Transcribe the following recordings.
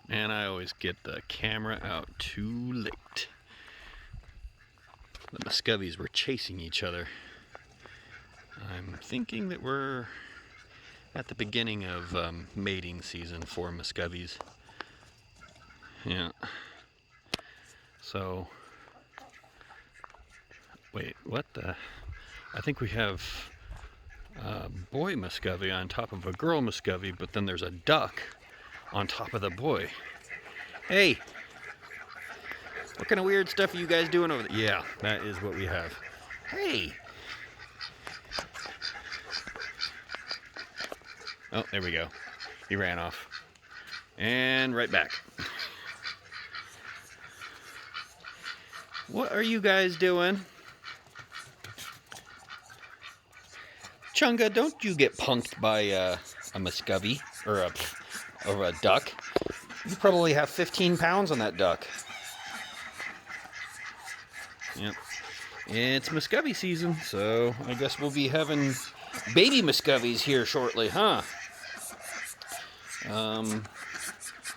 And I always get the camera out too late. The muscovies were chasing each other. I'm thinking that we're at the beginning of mating season for muscovies. Yeah. So, wait, what the? I think we have a boy muscovy on top of a girl muscovy, but then there's a duck on top of the boy. Hey, what kind of weird stuff are you guys doing over there? Yeah, that is what we have. Hey! Oh, there we go. He ran off. And right back. What are you guys doing? Chunga, don't you get punked by a muscovy or a duck. You probably have 15 pounds on that duck. Yep. It's muscovy season, so I guess we'll be having baby muscovies here shortly, huh?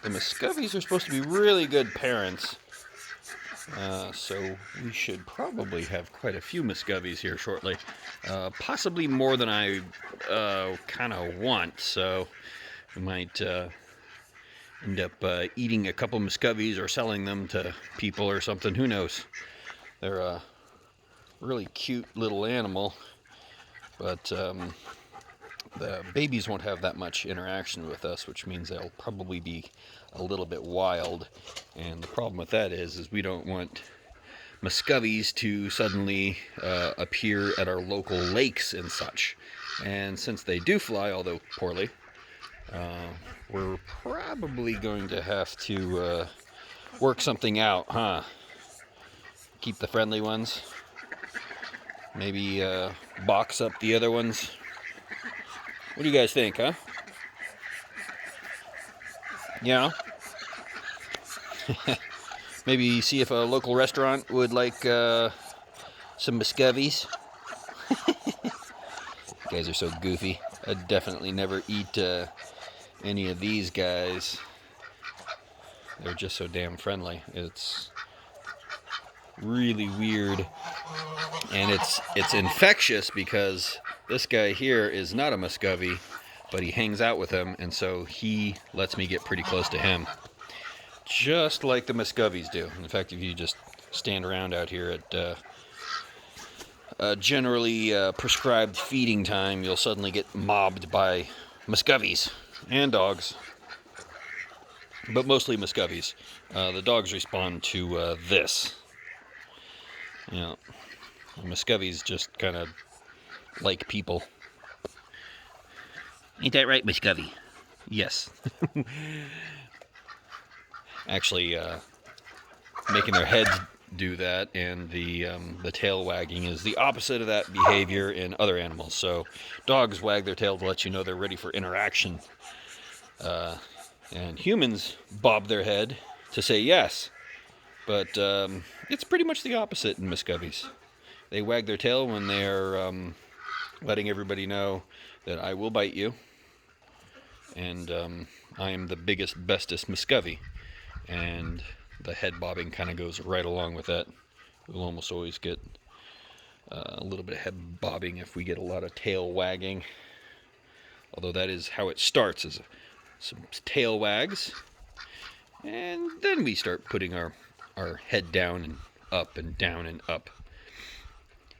The muscovies are supposed to be really good parents, so we should probably have quite a few muscovies here shortly. Possibly more than I kind of want, so we might end up eating a couple muscovies or selling them to people or something. Who knows? They're a really cute little animal, but the babies won't have that much interaction with us, which means they'll probably be a little bit wild. And the problem with that is we don't want muscovies to suddenly appear at our local lakes and such. And since they do fly, although poorly, we're probably going to have to work something out, huh? Keep the friendly ones. Maybe box up the other ones. What do you guys think, huh? Yeah? Maybe see if a local restaurant would like some muscovies. You guys are so goofy. I'd definitely never eat any of these guys. They're just so damn friendly. It's really weird. And it's infectious because this guy here is not a muscovy, but he hangs out with him, and so he lets me get pretty close to him. Just like the muscovies do. In fact, if you just stand around out here at generally prescribed feeding time, you'll suddenly get mobbed by muscovies and dogs, but mostly muscovies. The dogs respond to this. You know, muscovies just kind of like people. Ain't that right, muscovy? Yes. Actually, making their heads do that and the tail wagging is the opposite of that behavior in other animals. So dogs wag their tail to let you know they're ready for interaction. And humans bob their head to say yes. But it's pretty much the opposite in muscovies. They wag their tail when they're letting everybody know that I will bite you. And I am the biggest, bestest muscovy. And the head bobbing kind of goes right along with that. We'll almost always get a little bit of head bobbing if we get a lot of tail wagging. Although that is how it starts, is some tail wags. And then we start putting our head down and up and down and up.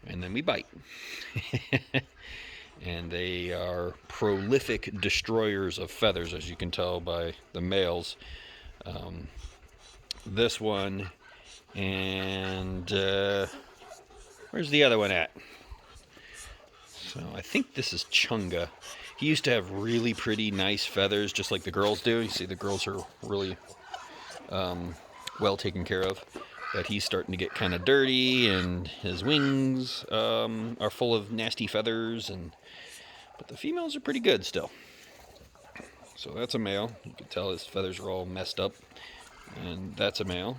And then we bite. And they are prolific destroyers of feathers, as you can tell by the males. This one, and where's the other one at? So I think this is Chunga. He used to have really pretty, nice feathers, just like the girls do. You see the girls are really well taken care of. But he's starting to get kind of dirty, and his wings are full of nasty feathers, but the females are pretty good still. So that's a male. You can tell his feathers are all messed up. And that's a male.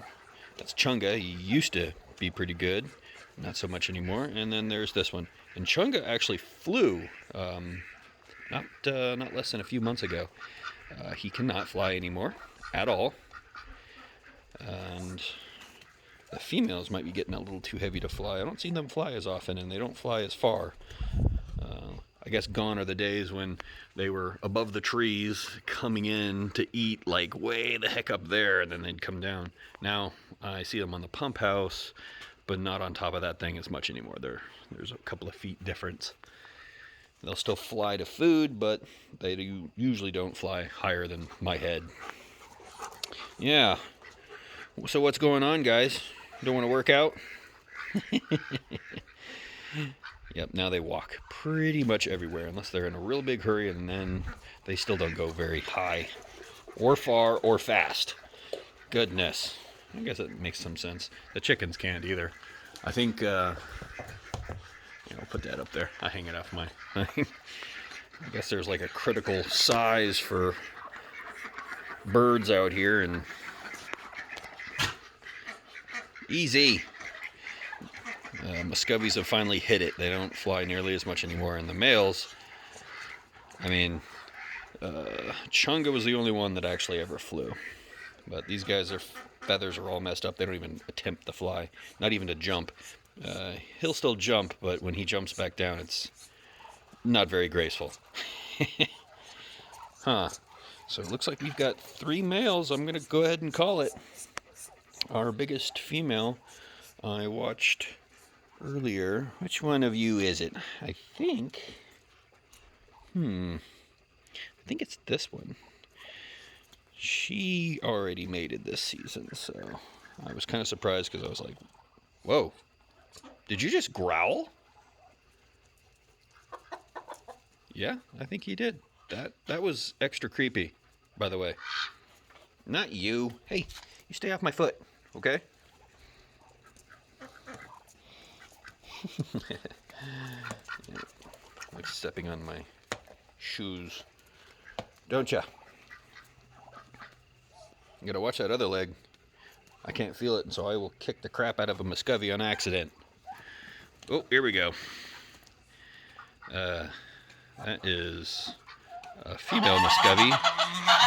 That's Chunga. He used to be pretty good. Not so much anymore. And then there's this one. And Chunga actually flew not less than a few months ago. He cannot fly anymore at all. And the females might be getting a little too heavy to fly. I don't see them fly as often, and they don't fly as far. I guess gone are the days when they were above the trees coming in to eat like way the heck up there, and then they'd come down. Now I see them on the pump house, but not on top of that thing as much anymore. There's a couple of feet difference. They'll still fly to food, but they usually don't fly higher than my head. Yeah. So what's going on, guys? Don't want to work out? Yep, now they walk pretty much everywhere, unless they're in a real big hurry, and then they still don't go very high, or far, or fast. Goodness. I guess that makes some sense. The chickens can't either. I think, I'll put that up there. I hang it off my thing. I guess there's like a critical size for birds out here, and easy. Muscovies have finally hit it. They don't fly nearly as much anymore. And the males, I mean, Chunga was the only one that actually ever flew. But these guys, their feathers are all messed up. They don't even attempt to fly, not even to jump. He'll still jump, but when he jumps back down, it's not very graceful. Huh. So it looks like we've got 3 males. I'm going to go ahead and call it. Our biggest female, I watched earlier. Which one of you is it? I think it's this one. She already mated this season, so I was kind of surprised because I was like, whoa, did you just growl? Yeah, I think he did. That was extra creepy, by the way. Not you. Hey, you stay off my foot, okay? Like stepping on my shoes. Don't ya? You gotta watch that other leg. I can't feel it, and so I will kick the crap out of a Muscovy on accident. Oh, here we go. That is a female Muscovy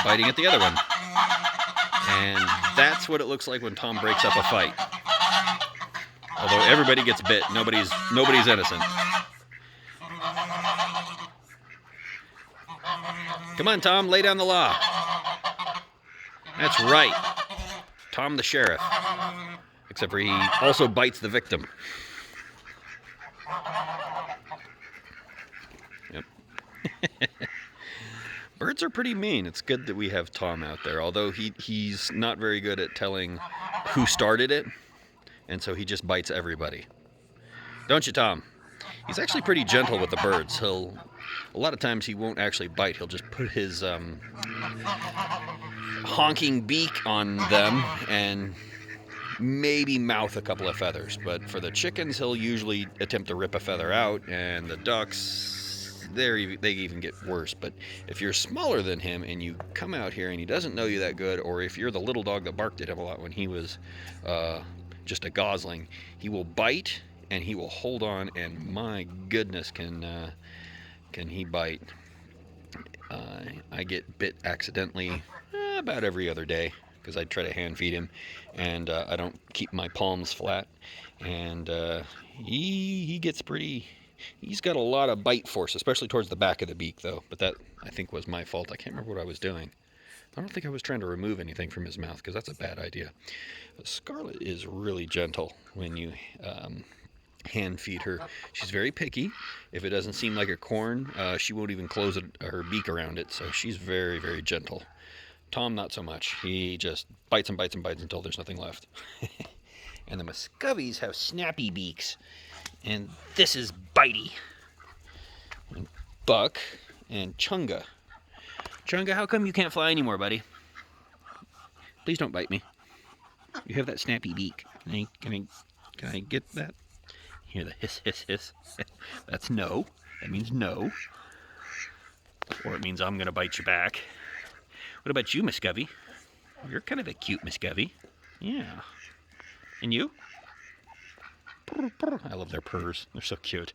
biting at the other one. And that's what it looks like when Tom breaks up a fight. Although everybody gets bit, nobody's innocent. Come on, Tom, lay down the law. That's right. Tom the sheriff. Except for he also bites the victim. Yep. Birds are pretty mean. It's good that we have Tom out there, although he's not very good at telling who started it, and so he just bites everybody. Don't you, Tom? He's actually pretty gentle with the birds. A lot of times he won't actually bite. He'll just put his honking beak on them and maybe mouth a couple of feathers. But for the chickens, he'll usually attempt to rip a feather out, and the ducks, they even get worse. But if you're smaller than him and you come out here and he doesn't know you that good, or if you're the little dog that barked at him a lot when he was just a gosling, he will bite and he will hold on, and my goodness, can he bite. I get bit accidentally about every other day because I try to hand feed him, and I don't keep my palms flat, and he gets pretty. He's got a lot of bite force, especially towards the back of the beak, though. But that, I think, was my fault. I can't remember what I was doing. I don't think I was trying to remove anything from his mouth, because that's a bad idea. But Scarlet is really gentle when you hand feed her. She's very picky. If it doesn't seem like a corn, she won't even close her beak around it. So she's very, very gentle. Tom, not so much. He just bites and bites and bites until there's nothing left. And the Muscovies have snappy beaks. And this is Bitey. And Buck and Chunga. Chunga, how come you can't fly anymore, buddy? Please don't bite me. You have that snappy beak. Can I get that? Hear the hiss, hiss, hiss. That's no. That means no. Or it means I'm going to bite you back. What about you, Muscovy? You're kind of a cute Muscovy. Yeah. And you? I love their purrs. They're so cute.